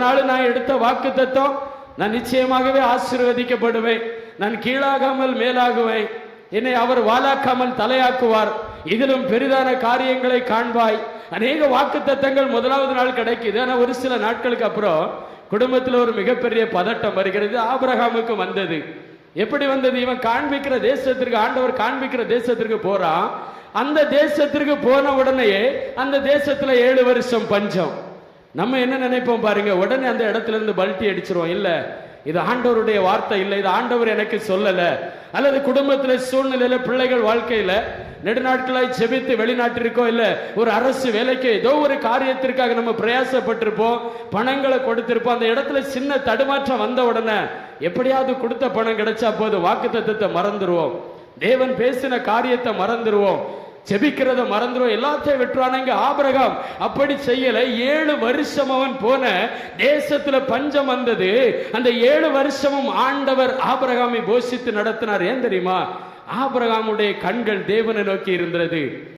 நாள் நான் எடுத்த வாக்கு தத்தம், நான் நிச்சயமாகவே ஆசீர்வதிக்கப்படுவேன், நான் கீழாகாமல் மேலாகுவேன், என்னை அவர் வாலாக்காமல் தலையாக்குவார், இதிலும் பெரிதான காரியங்களை காண்பாய். அநேக வாக்கு தத்தங்கள் முதலாவது நாள் கிடைக்குது. ஆனா ஒரு சில நாட்களுக்கு அப்புறம் குடும்பத்தில் ஒரு மிகப்பெரிய பதட்டம் வருகிறது. ஆபிரகாமுக்கு வந்தது. எப்படி வந்தது? இவன் காண்பிக்கிற தேசத்திற்கு, ஆண்டவர் காண்பிக்கிற தேசத்திற்கு போறான். அந்த தேசத்திற்கு போன உடனேயே அந்த தேசத்துல 7 வருஷம் பஞ்சம். நம்ம என்ன நினைப்போம் பாருங்க, உடனே அந்த இடத்துல இருந்து பல்ட்டி அடிச்சிருவோம். இல்ல, இது ஆண்டவருடைய வார்த்தை இல்லை, இது ஆண்டவர் எனக்கு சொல்லல. அல்லது குடும்பத்துல சூழ்நிலையில, பிள்ளைகள் வாழ்க்கையில நெடுநாட்களாய் செபித்து வெளிநாட்டிற்கோ இல்ல ஒரு அரசு வேலைக்கு ஏதோ ஒரு காரியத்திற்காக நம்ம பிரயாசப்பட்டிருப்போம், பணங்களை கொடுத்திருப்போம். அந்த இடத்துல சின்ன தடுமாற்றம் வந்த உடனே எப்படியாவது கொடுத்த பணம் கிடைச்சா போதும், வாக்குத்தத்தத்தை மறந்துடுவோம், தேவன் பேசின காரியத்தை மறந்துடுவோம், செபிக்கிறத மறந்துடும், எல்லாத்தையும் விட்டுருவானுங்க. ஆபிரகாம் அப்படி செய்யல. 7 வருஷம் அவன் போன தேசத்துல பஞ்சம் வந்தது. அந்த 7 வருஷமும் ஆண்டவர் ஆபிரகாமை போஷித்து நடத்தினார். ஏன் தெரியுமா? ஆபிரகாமுடைய கண்கள் தேவனை நோக்கி இருந்தது.